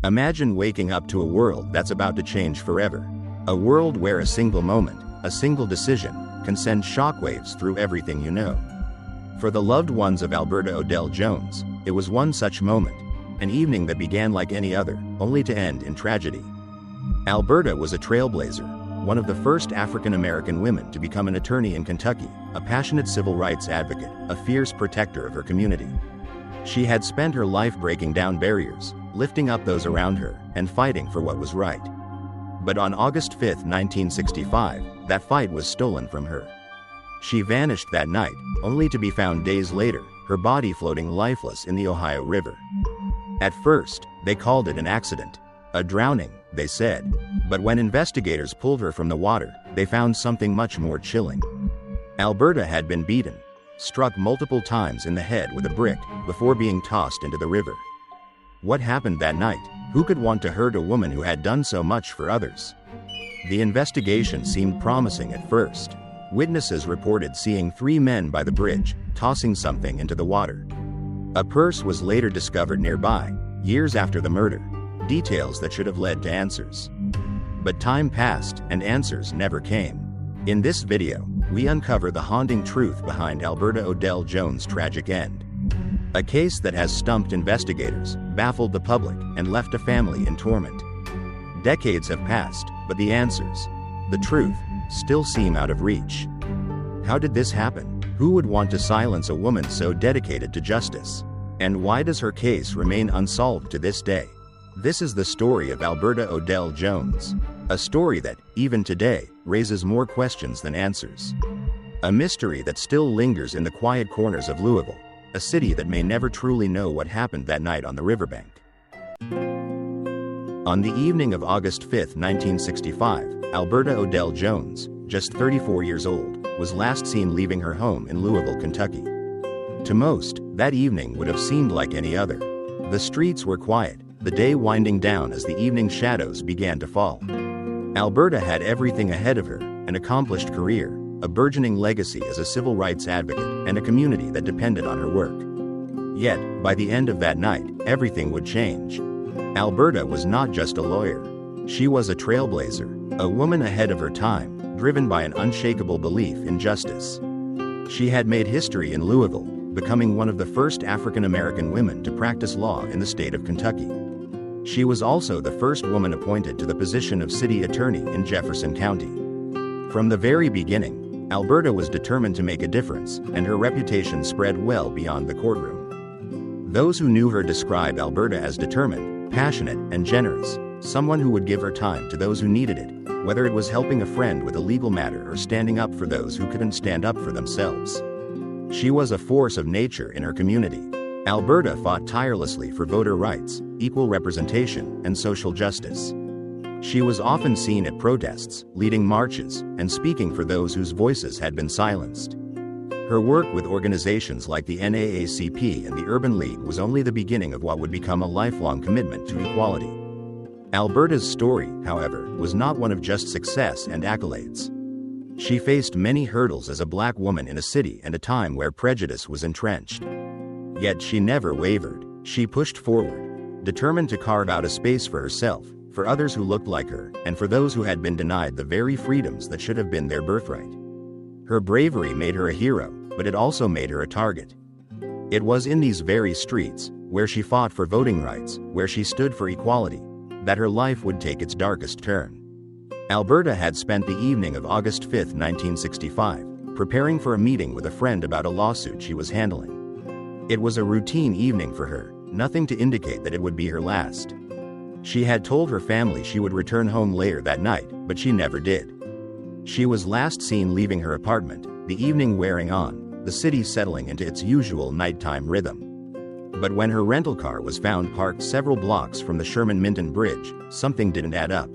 Imagine waking up to a world that's about to change forever. A world where a single moment, a single decision, can send shockwaves through everything you know. For the loved ones of Alberta Odell Jones, it was one such moment, an evening that began like any other, only to end in tragedy. Alberta was a trailblazer, one of the first African American women to become an attorney in Kentucky, a passionate civil rights advocate, a fierce protector of her community. She had spent her life breaking down barriers, lifting up those around her, and fighting for what was right. But on August 5, 1965, that fight was stolen from her. She vanished that night, only to be found days later, her body floating lifeless in the Ohio River. At first, they called it an accident, a drowning, they said. But when investigators pulled her from the water, they found something much more chilling. Alberta had been beaten, struck multiple times in the head with a brick, before being tossed into the river. What happened that night? Who could want to hurt a woman who had done so much for others? The investigation seemed promising at first. Witnesses reported seeing 3 men by the bridge, tossing something into the water. A purse was later discovered nearby, years after the murder, details that should have led to answers. But time passed, and answers never came. In this video, we uncover the haunting truth behind Alberta Odell Jones' tragic end. A case that has stumped investigators, baffled the public, and left a family in torment. Decades have passed, but the answers, the truth, still seem out of reach. How did this happen? Who would want to silence a woman so dedicated to justice? And why does her case remain unsolved to this day? This is the story of Alberta Odell Jones. A story that, even today, raises more questions than answers. A mystery that still lingers in the quiet corners of Louisville, a city that may never truly know what happened that night on the riverbank. On the evening of August 5, 1965, Alberta Odell Jones, just 34 years old, was last seen leaving her home in Louisville, Kentucky. To most, that evening would have seemed like any other. The streets were quiet, the day winding down as the evening shadows began to fall. Alberta had everything ahead of her: an accomplished career, a burgeoning legacy as a civil rights advocate, and a community that depended on her work. Yet, by the end of that night, everything would change. Alberta was not just a lawyer. She was a trailblazer, a woman ahead of her time, driven by an unshakable belief in justice. She had made history in Louisville, becoming one of the first African American women to practice law in the state of Kentucky. She was also the first woman appointed to the position of city attorney in Jefferson County. From the very beginning, Alberta was determined to make a difference, and her reputation spread well beyond the courtroom. Those who knew her described Alberta as determined, passionate, and generous, someone who would give her time to those who needed it, whether it was helping a friend with a legal matter or standing up for those who couldn't stand up for themselves. She was a force of nature in her community. Alberta fought tirelessly for voter rights, equal representation, and social justice. She was often seen at protests, leading marches, and speaking for those whose voices had been silenced. Her work with organizations like the NAACP and the Urban League was only the beginning of what would become a lifelong commitment to equality. Alberta's story, however, was not one of just success and accolades. She faced many hurdles as a black woman in a city and a time where prejudice was entrenched. Yet she never wavered. She pushed forward, determined to carve out a space for herself, for others who looked like her, and for those who had been denied the very freedoms that should have been their birthright. Her bravery made her a hero, but it also made her a target. It was in these very streets, where she fought for voting rights, where she stood for equality, that her life would take its darkest turn. Alberta had spent the evening of August 5, 1965, preparing for a meeting with a friend about a lawsuit she was handling. It was a routine evening for her, nothing to indicate that it would be her last. She had told her family she would return home later that night, but she never did. She was last seen leaving her apartment, the evening wearing on, the city settling into its usual nighttime rhythm. But when her rental car was found parked several blocks from the Sherman-Minton Bridge, something didn't add up.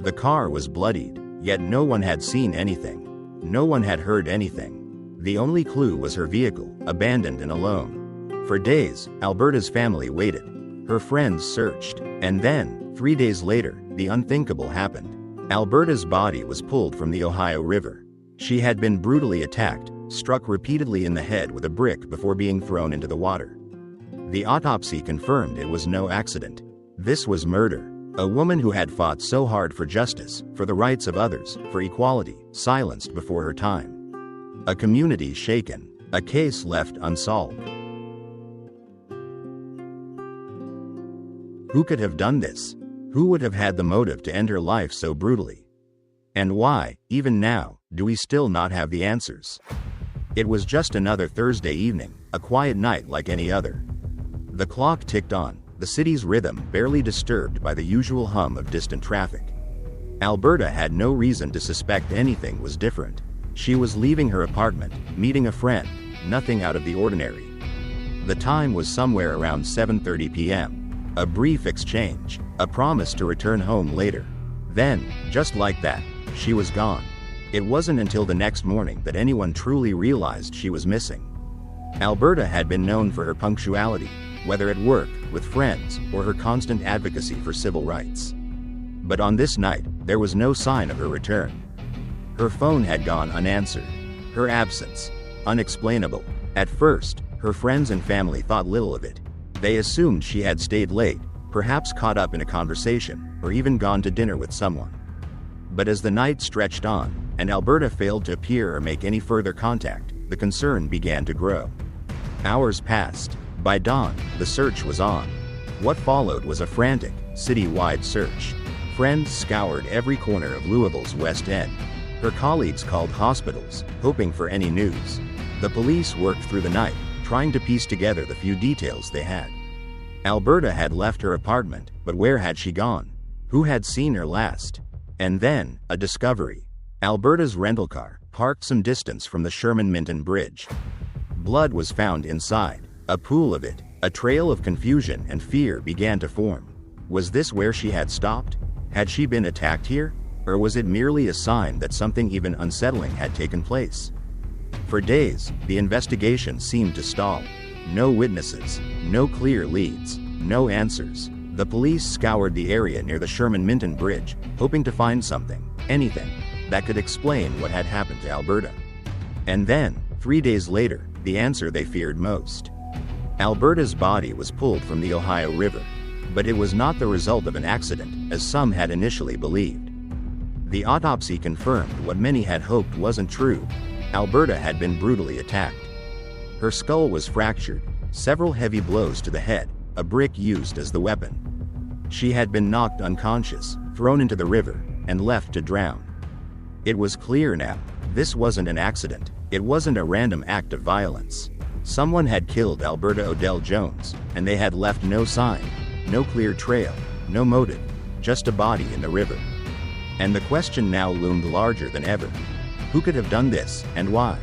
The car was bloodied, yet no one had seen anything. No one had heard anything. The only clue was her vehicle, abandoned and alone. For days, Alberta's family waited. Her friends searched. And then, 3 days later, the unthinkable happened. Alberta's body was pulled from the Ohio River. She had been brutally attacked, struck repeatedly in the head with a brick before being thrown into the water. The autopsy confirmed it was no accident. This was murder. A woman who had fought so hard for justice, for the rights of others, for equality, silenced before her time. A community shaken. A case left unsolved. Who could have done this? Who would have had the motive to end her life so brutally? And why, even now, do we still not have the answers? It was just another Thursday evening, a quiet night like any other. The clock ticked on, the city's rhythm barely disturbed by the usual hum of distant traffic. Alberta had no reason to suspect anything was different. She was leaving her apartment, meeting a friend, nothing out of the ordinary. The time was somewhere around 7:30 p.m. A brief exchange, a promise to return home later. Then, just like that, she was gone. It wasn't until the next morning that anyone truly realized she was missing. Alberta had been known for her punctuality, whether at work, with friends, or her constant advocacy for civil rights. But on this night, there was no sign of her return. Her phone had gone unanswered. Her absence, unexplainable. At first, her friends and family thought little of it. They assumed she had stayed late, perhaps caught up in a conversation, or even gone to dinner with someone. But as the night stretched on, and Alberta failed to appear or make any further contact, the concern began to grow. Hours passed. By dawn, the search was on. What followed was a frantic, city-wide search. Friends scoured every corner of Louisville's West End. Her colleagues called hospitals, hoping for any news. The police worked through the night, trying to piece together the few details they had. Alberta had left her apartment, but where had she gone? Who had seen her last? And then, a discovery. Alberta's rental car, parked some distance from the Sherman-Minton Bridge. Blood was found inside, a pool of it. A trail of confusion and fear began to form. Was this where she had stopped? Had she been attacked here? Or was it merely a sign that something even unsettling had taken place? For days, the investigation seemed to stall. No witnesses, no clear leads, no answers. The police scoured the area near the Sherman-Minton Bridge, hoping to find something, anything, that could explain what had happened to Alberta. And then, 3 days later, the answer they feared most. Alberta's body was pulled from the Ohio River, but it was not the result of an accident, as some had initially believed. The autopsy confirmed what many had hoped wasn't true. Alberta had been brutally attacked. Her skull was fractured, several heavy blows to the head, a brick used as the weapon. She had been knocked unconscious, thrown into the river, and left to drown. It was clear now, this wasn't an accident, it wasn't a random act of violence. Someone had killed Alberta Odell Jones, and they had left no sign, no clear trail, no motive, just a body in the river. And the question now loomed larger than ever. Who could have done this, and why?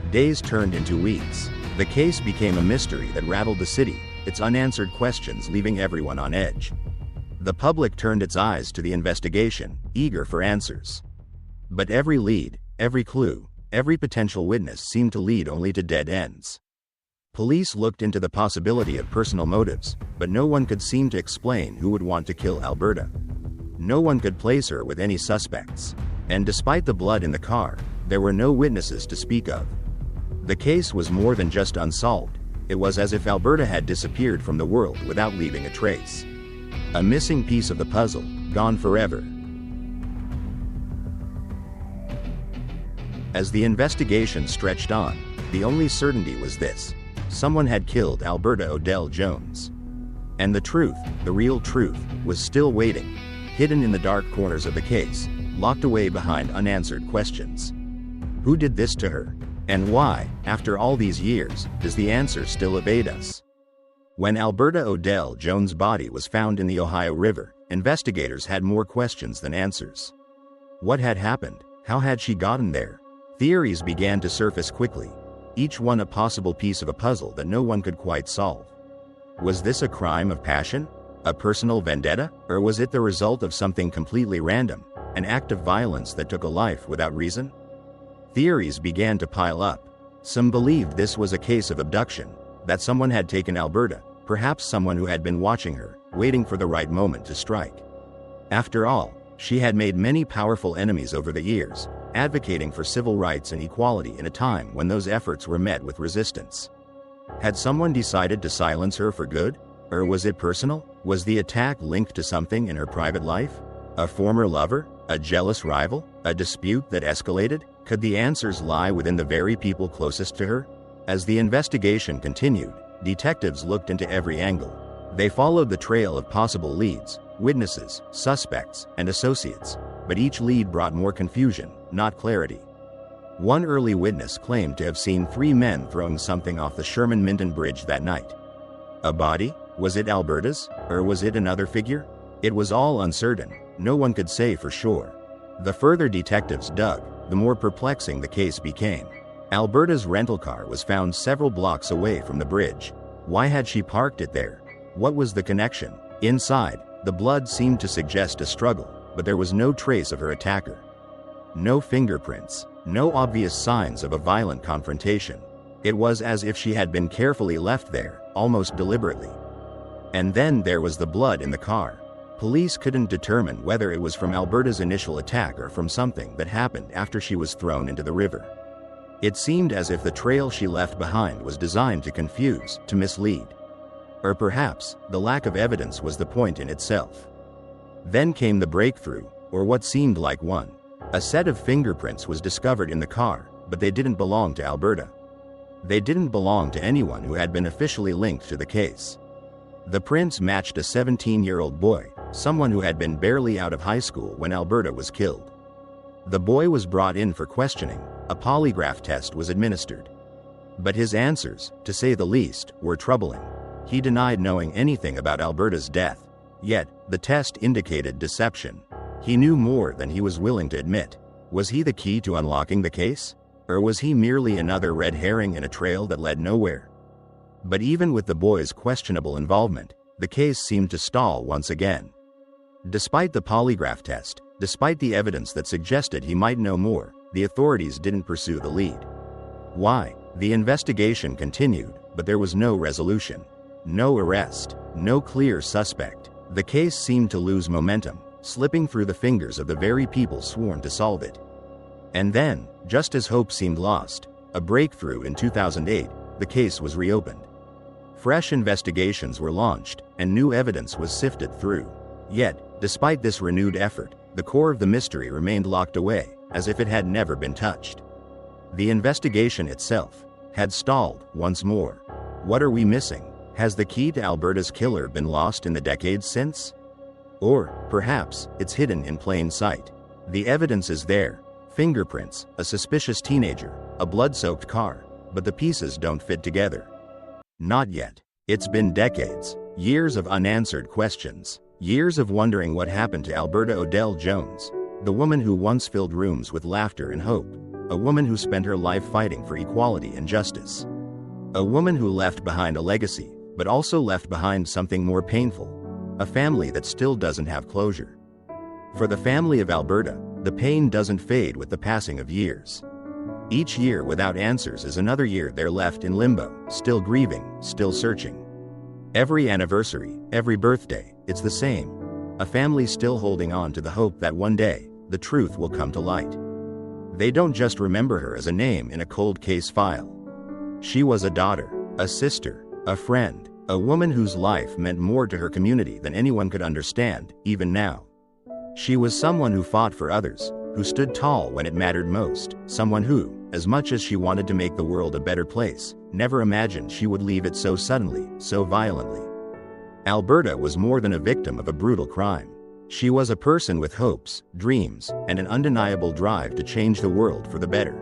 Days turned into weeks. The case became a mystery that rattled the city, its unanswered questions leaving everyone on edge. The public turned its eyes to the investigation, eager for answers. But every lead, every clue, every potential witness seemed to lead only to dead ends. Police looked into the possibility of personal motives, but no one could seem to explain who would want to kill Alberta. No one could place her with any suspects. And despite the blood in the car, there were no witnesses to speak of. The case was more than just unsolved. It was as if Alberta had disappeared from the world without leaving a trace. A missing piece of the puzzle, gone forever. As the investigation stretched on, the only certainty was this: someone had killed Alberta Odell Jones. And the truth, the real truth, was still waiting, hidden in the dark corners of the case, locked away behind unanswered questions. Who did this to her? And why, after all these years, does the answer still evade us? When Alberta Odell Jones' body was found in the Ohio River, investigators had more questions than answers. What had happened? How had she gotten there? Theories began to surface quickly, each one a possible piece of a puzzle that no one could quite solve. Was this a crime of passion? A personal vendetta? Or was it the result of something completely random, an act of violence that took a life without reason? Theories began to pile up. Some believed this was a case of abduction, that someone had taken Alberta, perhaps someone who had been watching her, waiting for the right moment to strike. After all, she had made many powerful enemies over the years, advocating for civil rights and equality in a time when those efforts were met with resistance. Had someone decided to silence her for good? Or was it personal? Was the attack linked to something in her private life? A former lover? A jealous rival? A dispute that escalated? Could the answers lie within the very people closest to her? As the investigation continued, detectives looked into every angle. They followed the trail of possible leads, witnesses, suspects, and associates, but each lead brought more confusion, not clarity. One early witness claimed to have seen 3 men throwing something off the Sherman-Minton Bridge that night. A body? Was it Alberta's? Or was it another figure? It was all uncertain. No one could say for sure. The further detectives dug, the more perplexing the case became. Alberta's rental car was found several blocks away from the bridge. Why had she parked it there? What was the connection? Inside, the blood seemed to suggest a struggle, but there was no trace of her attacker. No fingerprints, no obvious signs of a violent confrontation. It was as if she had been carefully left there, almost deliberately. And then there was the blood in the car. Police couldn't determine whether it was from Alberta's initial attack or from something that happened after she was thrown into the river. It seemed as if the trail she left behind was designed to confuse, to mislead. Or perhaps, the lack of evidence was the point in itself. Then came the breakthrough, or what seemed like one. A set of fingerprints was discovered in the car, but they didn't belong to Alberta. They didn't belong to anyone who had been officially linked to the case. The prints matched a 17-year-old boy, someone who had been barely out of high school when Alberta was killed. The boy was brought in for questioning. A polygraph test was administered. But his answers, to say the least, were troubling. He denied knowing anything about Alberta's death. Yet, the test indicated deception. He knew more than he was willing to admit. Was he the key to unlocking the case? Or was he merely another red herring in a trail that led nowhere? But even with the boy's questionable involvement, the case seemed to stall once again. Despite the polygraph test, despite the evidence that suggested he might know more, the authorities didn't pursue the lead. Why? The investigation continued, but there was no resolution. No arrest, no clear suspect. The case seemed to lose momentum, slipping through the fingers of the very people sworn to solve it. And then, just as hope seemed lost, a breakthrough in 2008, the case was reopened. Fresh investigations were launched, and new evidence was sifted through. Yet, despite this renewed effort, the core of the mystery remained locked away, as if it had never been touched. The investigation itself had stalled once more. What are we missing? Has the key to Alberta's killer been lost in the decades since? Or, perhaps, it's hidden in plain sight. The evidence is there. Fingerprints, a suspicious teenager, a blood-soaked car, but the pieces don't fit together. Not yet. It's been decades, years of unanswered questions, years of wondering what happened to Alberta Odell Jones, the woman who once filled rooms with laughter and hope, a woman who spent her life fighting for equality and justice. A woman who left behind a legacy, but also left behind something more painful, a family that still doesn't have closure. For the family of Alberta, the pain doesn't fade with the passing of years. Each year without answers is another year they're left in limbo, still grieving, still searching. Every anniversary, every birthday, it's the same. A family still holding on to the hope that one day, the truth will come to light. They don't just remember her as a name in a cold case file. She was a daughter, a sister, a friend, a woman whose life meant more to her community than anyone could understand, even now. She was someone who fought for others, who stood tall when it mattered most, someone who, as much as she wanted to make the world a better place, never imagined she would leave it so suddenly, so violently. Alberta was more than a victim of a brutal crime. She was a person with hopes, dreams, and an undeniable drive to change the world for the better.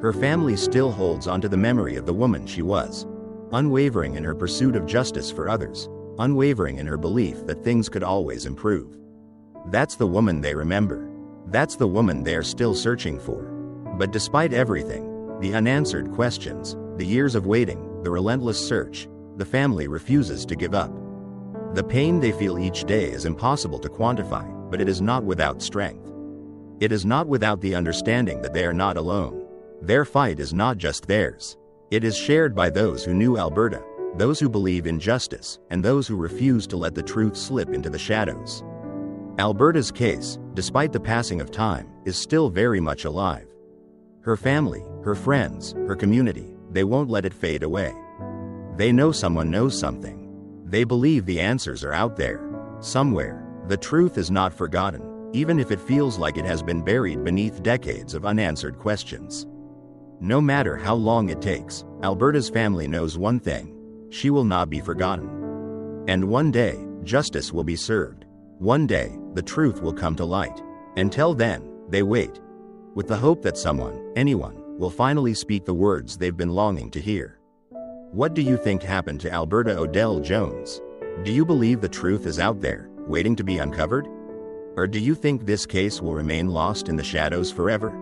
Her family still holds onto the memory of the woman she was, unwavering in her pursuit of justice for others, unwavering in her belief that things could always improve. That's the woman they remember. That's the woman they are still searching for. But despite everything, the unanswered questions, the years of waiting, the relentless search, the family refuses to give up. The pain they feel each day is impossible to quantify, but it is not without strength. It is not without the understanding that they are not alone. Their fight is not just theirs. It is shared by those who knew Alberta, those who believe in justice, and those who refuse to let the truth slip into the shadows. Alberta's case, despite the passing of time, is still very much alive. Her family, her friends, her community, they won't let it fade away. They know someone knows something. They believe the answers are out there, somewhere. The truth is not forgotten, even if it feels like it has been buried beneath decades of unanswered questions. No matter how long it takes, Alberta's family knows one thing: she will not be forgotten. And one day, justice will be served. One day, the truth will come to light. Until then, they wait, with the hope that someone, anyone, will finally speak the words they've been longing to hear. What do you think happened to Alberta Odell Jones? Do you believe the truth is out there, waiting to be uncovered? Or do you think this case will remain lost in the shadows forever?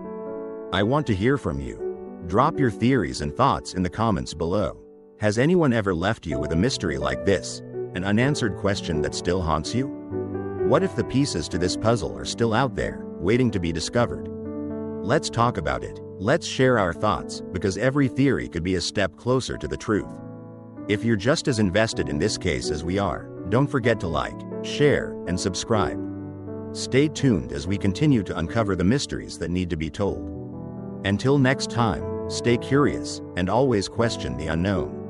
I want to hear from you. Drop your theories and thoughts in the comments below. Has anyone ever left you with a mystery like this, an unanswered question that still haunts you? What if the pieces to this puzzle are still out there, waiting to be discovered? Let's talk about it. Let's share our thoughts, because every theory could be a step closer to the truth. If you're just as invested in this case as we are, don't forget to like, share, and subscribe. Stay tuned as we continue to uncover the mysteries that need to be told. Until next time, stay curious, and always question the unknown.